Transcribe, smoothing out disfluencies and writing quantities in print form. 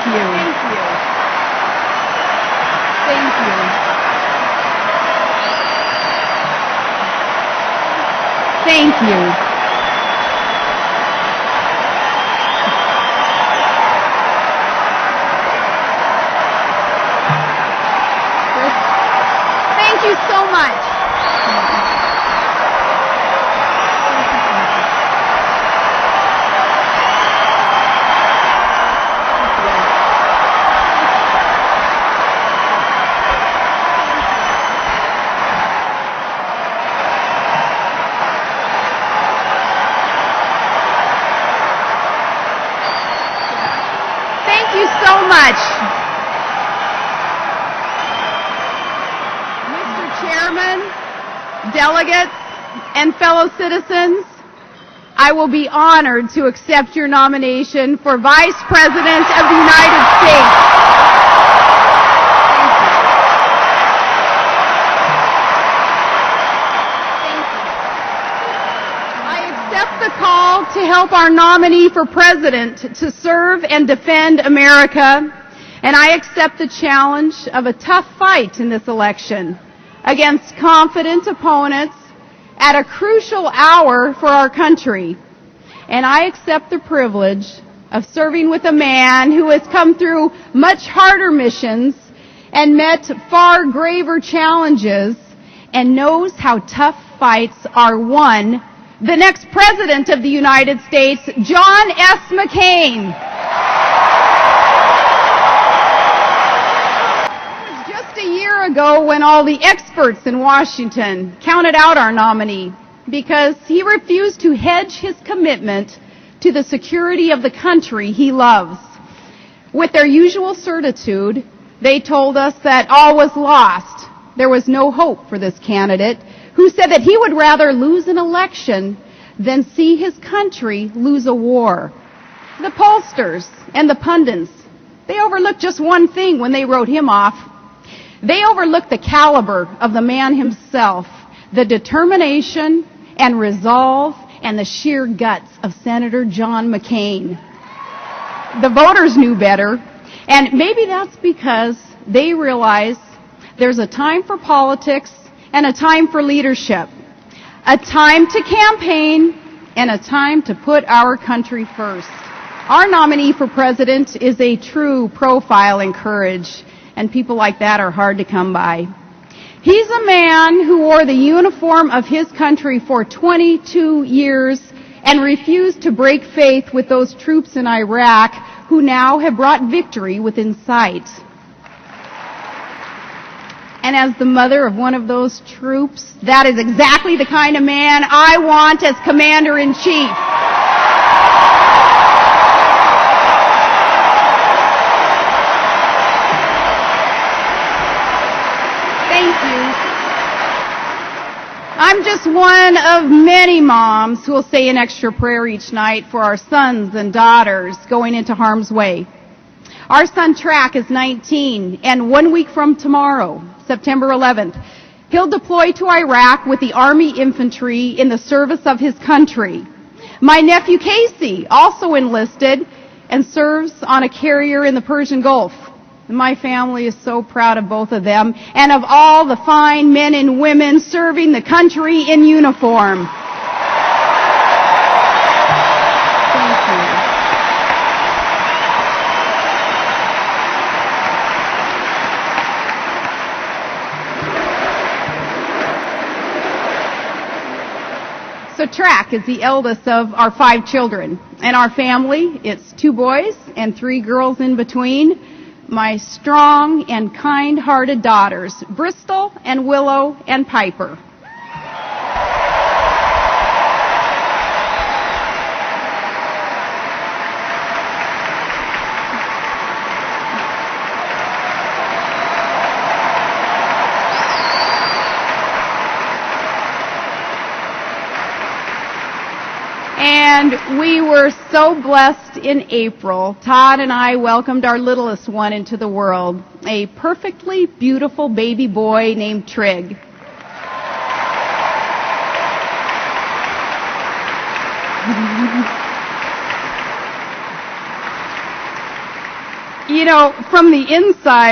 you. Thank you. Thank you. Thank you. Thank you so much. Thank you so much. Mr. Chairman, delegates, and fellow citizens, I will be honored to accept your nomination for Vice President of the United States. I accept the call to help our nominee for president to serve and defend America, and I accept the challenge of a tough fight in this election against confident opponents at a crucial hour for our country. And I accept the privilege of serving with a man who has come through much harder missions and met far graver challenges and knows how tough fights are won, the next President of the United States, John S. McCain. It was just a year ago when all the experts in Washington counted out our nominee because he refused to hedge his commitment to the security of the country he loves. With their usual certitude, they told us that all was lost. There was no hope for this candidate, who said that he would rather lose an election than see his country lose a war. The pollsters and the pundits, they overlooked just one thing when they wrote him off. They overlooked the caliber of the man himself, the determination and resolve and the sheer guts of Senator John McCain. The voters knew better, and maybe that's because they realize there's a time for politics and a time for leadership, a time to campaign and a time to put our country first. Our nominee for president is a true profile in courage, and people like that are hard to come by. He's a man who wore the uniform of his country for 22 years and refused to break faith with those troops in Iraq who now have brought victory within sight. And as the mother of one of those troops, that is exactly the kind of man I want as Commander-in-Chief. Thank you. I'm just one of many moms who will say an extra prayer each night for our sons and daughters going into harm's way. Our son Track is 19, and 1 week from tomorrow, September 11th, he'll deploy to Iraq with the Army infantry in the service of his country. My nephew Casey also enlisted and serves on a carrier in the Persian Gulf. My family is so proud of both of them and of all the fine men and women serving the country in uniform. Thank you. So Track is the eldest of our 5 children. And our family, it's 2 boys and 3 girls in between. My strong and kind-hearted daughters, Bristol and Willow and Piper. And we were so blessed in April. Todd and I welcomed our littlest one into the world, a perfectly beautiful baby boy named Trig. You know, from the inside,